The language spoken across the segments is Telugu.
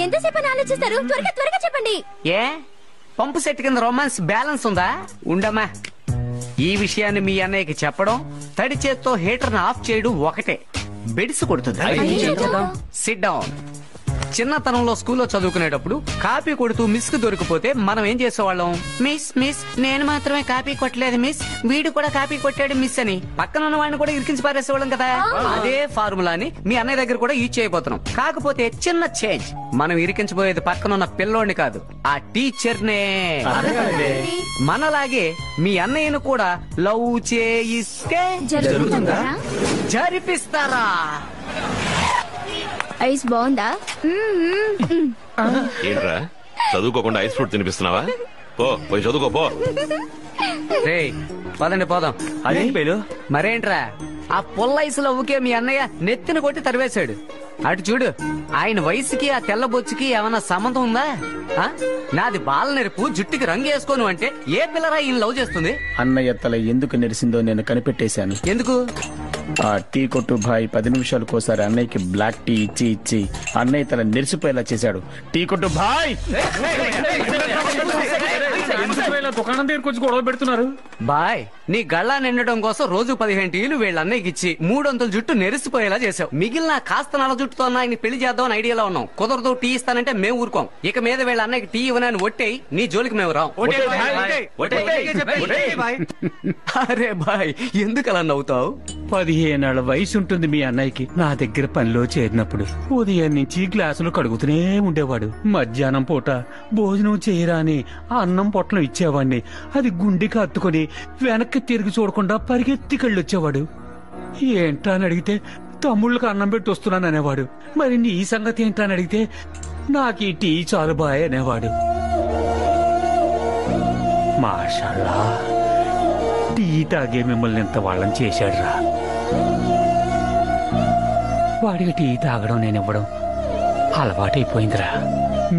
ఎంతసేపు ఆలోచిస్తారు? త్వరగా త్వరగా చెప్పండి. ఏ పంపు సెట్ కింద రొమాన్స్ బ్యాలెన్స్ ఉందా? ఉండమ్మా, ఈ విషయాన్ని మీ అన్నయ్యకి చెప్పడం, తడి చేత్తో హీటర్ ఆఫ్ చేయడం ఒకటే, బెడిసి కొడుతుంది. SIT down. చిన్నతనంలో స్కూల్లో చదువుకునేటప్పుడు కాపీ కొడుతూ మిస్ కు దొరికిపోతే మనం ఏం చేసేవాళ్ళం? మిస్ మిస్ నేను మాత్రమే కాపీ కొట్టలేదు మిస్, వీడు కూడా కాపీ కొట్టాడు మిస్ అని పక్కన ఉన్న వాడిని కూడా ఇరికించి పారేసేవాళ్ళం కదా. అదే ఫార్ములాని మీ అన్నయ్య దగ్గర కూడా యూజ్ చేయబోతున్నాం. కాకపోతే చిన్న చేంజ్, మనం ఇరికించబోయేది పక్కన ఉన్న పిల్లోడిని కాదు, ఆ టీచర్ నే. మనలాగే మీ అన్నయ్యను కూడా లవ్ చేయిస్తే జరిపిస్తారా? ఐస్ బాగుందా? ఏంట్రా చదువుకోకుండా ఐస్ ఫ్రూట్ తినిపిస్తున్నావా? పోయి చదువుకో పో. పదండి పోదాం. అదేంటి పేలు? మరేంట్రా, ఆ పుల్ల ఐసులో ఊకే మీ అన్నయ్య నెత్తిన కొట్టి తరివేశాడు. అటు చూడు, ఆయన వయసుకి ఆ తెల్ల బొచ్చుకి ఏమన్నా సంబంధం ఉందా? నాది బాల నెరుపు, జుట్టుకి రంగు వేసుకోను అంటే ఏ పిల్లరా ఈయన లవ్ చేస్తుంది? అన్నయ్య తల ఎందుకు నెరిసిందో నేను కనిపెట్టేశాను. ఎందుకు? ఆ టీ కొట్టు భాయ్ 10 నిమిషాలకోసారి అన్నయ్యకి బ్లాక్ టీ ఇచ్చి ఇచ్చి అన్నయ్య తల నెరిసిపోయేలా చేశాడు. టీ కొట్టు భాయ్ దుకాణం దగ్గరకు వచ్చి గొడవ పెడుతున్నారు. బాయ్, నీ గళ్ళా నిండటం కోసం రోజు 15 టీలు వీళ్ళ అన్నయ్యకి ఇచ్చి 300 జుట్టు నెరిసిపోయేలా చేసావు. మిగిలిన కాస్త నల్ల జుట్టుతో ఆయన పెళ్లి చేద్దామని ఐడియాలో ఉన్నాం. కుదరదు, టీ ఇస్తానంటే మేము ఊరుకోం. ఇక మీద వీళ్ళ అన్నయ్యకి టీ ఇవ్వనని ఒట్టేయి, నీ జోలికి మేము రాం. అరే బాయ్, ఎందుకు అలా నవ్వుతావు? 15 ఏళ్ల వయసు ఉంటుంది మీ అన్నయ్యకి. నా దగ్గర పనిలో చేరినప్పుడు ఉదయం నుంచి గ్లాసులు కడుగుతూనే ఉండేవాడు. మధ్యాహ్నం పూట భోజనం చేయరా అని అన్నం పొట్లం ఇచ్చేవాడిని. అది గుండెకి హత్తుకుని వెనక్కి తిరిగి చూడకుండా పరిగెత్తికెళ్ళొచ్చేవాడు. ఏంటా అని అడిగితే తమ్ముళ్ళకి అన్నం పెట్టి వస్తున్నాను అనేవాడు. మరి నీ సంగతి ఏంటా అని అడిగితే నాకు ఈ టీ చాలు బాయ్ అనేవాడు. మాషాల్లా, టీ తాగే మిమ్మల్ని ఎంత వాళ్ళని చేశాడురా. వాడికి టీ తాగడం నేను ఇవ్వడం అలవాటైపోయిందిరా.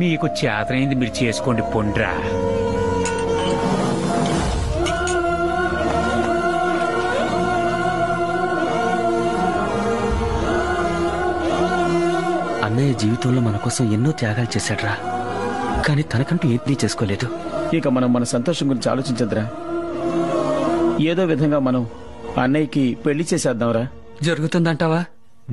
మీకు చేతనైంది మీరు చేసుకోండి పొండ్రా. అన్నయ్య జీవితంలో మన కోసం ఎన్నో త్యాగాలు చేశాడ్రా, కానీ తనకంటూ ఏది చేసుకోలేదు. ఇక మనం మన సంతోషం గురించి ఆలోచించద్దురా. ఏదో విధంగా మనం అన్నయ్యకి పెళ్లి చేసేద్దాంరా. జరుగుతుందంటావా?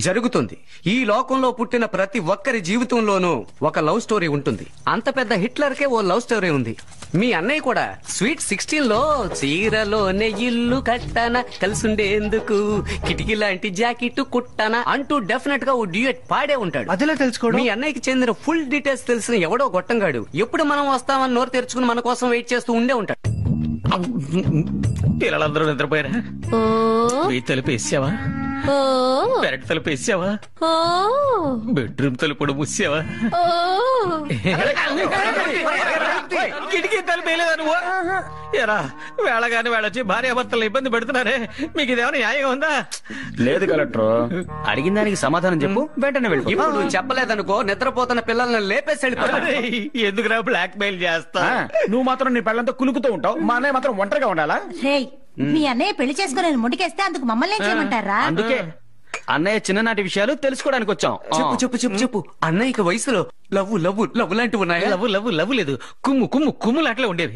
జరుగుతుంది. ఈ లోకంలో పుట్టిన ప్రతి ఒక్కరి జీవితంలోనూ ఒక లవ్ స్టోరీ ఉంటుంది. అంత పెద్ద హిట్లర్కే ఓ లవ్ స్టోరీ ఉంది. మీ అన్నయ్య కూడా స్వీట్ 16 లో చీరలోనే ఇల్లు కట్టన, కలిసుండేందుకు కిటికీ లాంటి జాకెట్ కుట్టన అంటూ డెఫినెట్ గా ఓ డ్యూయట్ పాడే ఉంటాడు. అదిలా తెలుసుకోవడం? మీ అన్నయ్యకి చెందిన ఫుల్ డీటెయిల్స్ తెలిసిన ఎవడో గొట్టంగాడు ఎప్పుడు మనం వస్తామని నోరు తెరుచుకుని మన కోసం వెయిట్ చేస్తూ ఉండే ఉంటాడు. పిల్లలందరూ నిద్రపోయారా? తలుపు వేసావా? పెరటి తలుపు వేసావా? బెడ్రూమ్ తలుపు కూడా మూసావా? కిటికీ తలుపు వేయలేదా నువ్వు? ఎరా వేళగాని వేళొచ్చి భార్యాభర్తలు ఇబ్బంది పెడుతున్నారే, మీకు ఇదేమైనా న్యాయం ఉందా? లేదు కలెక్టర్, అడిగిన దానికి సమాధానం చెప్పు, వెంటనే వెళ్ళి. ఇప్పుడు చెప్పలేదనుకో, నిద్రపోతున్న పిల్లల్ని లేపేసి వెళ్ళిపోతాడు. ఎందుకురా బ్లాక్ మెయిల్ చేస్తా? నువ్వు మాత్రం నీ పిల్లలతో కులుకుతూ ఉంటావు, మా అన్నయ్య మాత్రం ఒంటరిగా ఉండాలా? మీ అన్నయ్య పెళ్లి చేసుకుని ముడికేస్తే అందుకు మమ్మల్ని ఏం చేయమంటారా? అందుకే అన్నయ్య చిన్ననాటి విషయాలు తెలుసుకోవడానికి వచ్చాం. చెప్పు చెప్పు చెప్పు చెప్పు. అన్నయ్యకి వయసులో లవ్వు లవ్వు లవ్వు లాంటివి ఉన్నాయా? లవ్వు లవ్వు లవ్వు లేదు, కుమ్ము కుమ్ము కుమ్ము లాంటిలో ఉండేది.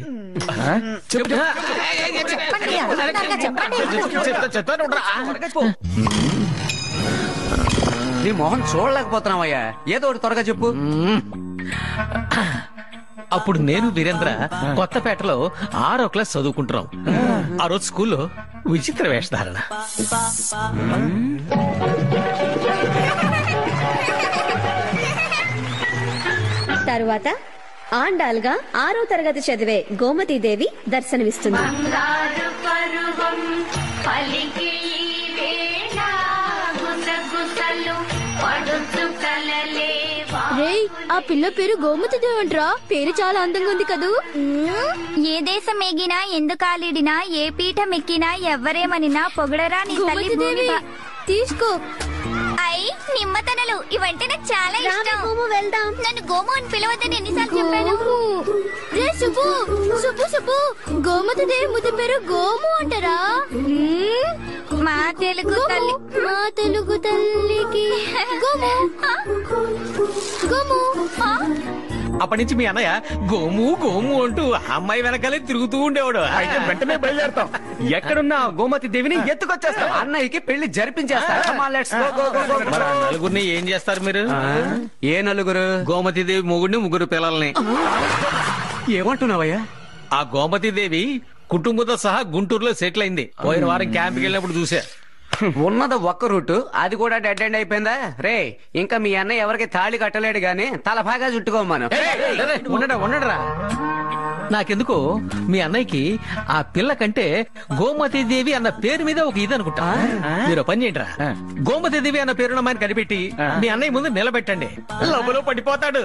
నీ మొహం చూడలేకపోతున్నావయ్యా, ఏదో ఒకటి త్వరగా చెప్పు. అప్పుడు నేను వీరేంద్ర కొత్తపేటలో 6వ క్లాస్ చదువుకుంటున్నాం. ఆ రోజు స్కూల్లో విచిత్ర వేషధారణ. తరువాత ఆండాల్గా 6వ తరగతి చదివే గోమతీదేవి దర్శనమిస్తుంది. రేయ్, ఆ పిల్ల పేరు గోమతీదేవి అంట్రా. పేరు చాలా అందంగా ఉంది కదూ. ఏ దేశం ఎగినా, ఎందుకు ఆలిడినా, ఏ పీఠం ఎక్కినా, ఎవరేమనినా పొగడరా నీ తల్లి. తీసుకో. అయ్యి నిమ్మతనలు, ఇవంటే నాకు చాలా ఇష్టం. వెళ్దాం. నన్ను గోము అని పిలవద్దని ఎన్నిసార్లు చెప్పాను. రే సుబ్బు, సుబ్బు సుబ్బు, గోమతీదేవి ముద్దు పేరు గోము అంటారా? మా తెలుగు తల్లి, మా తెలుగు తల్లికి గోము గోము అప్పటి నుంచి మీ అన్నయ్య గోము గోము అంటూ ఆ అమ్మాయి వెనకాలే తిరుగుతూ ఉండేవాడు. అయితే వెంటనే బయలుదేరతాం. ఎక్కడున్నా గోమతి దేవిని ఎత్తుకొచ్చేస్తాం. అన్నయ్యకి పెళ్లి జరిపించేస్తా. Come on, let's go, go, go, go. మరి ఆ నలుగురిని ఏం చేస్తారు మీరు? ఏ నలుగురు? గోమతీదేవి మొగుడిని, ముగ్గురు పిల్లల్ని. ఏమంటున్నావయ్యా? ఆ గోమతీదేవి కుటుంబంతో సహా గుంటూరులో సెటిల్ అయింది. పోయిన వారం క్యాంప్కి వెళ్ళినప్పుడు చూసా. ఉన్నది ఒక్క రూటు, అది కూడా డెడ్ ఎండ్ అయిపోయిందా? రే, ఇంకా మీ అన్నయ్య ఎవరికి తాళి కట్టలేడు గాని తలపాగా చుట్టుకోమను. ఉండరా నాకెందుకో మీ అన్నయ్యకి ఆ పిల్ల కంటే గోమతీదేవి అన్న పేరు మీద ఒక ఇది అనుకుంటా. మీరు పని చేయండి రా, గోమతీదేవి అన్న పేరున్న అమ్మాయిని కనిపెట్టి మీ అన్నయ్య ముందు నిలబెట్టండి. లవ్వులో పడిపోతాడు.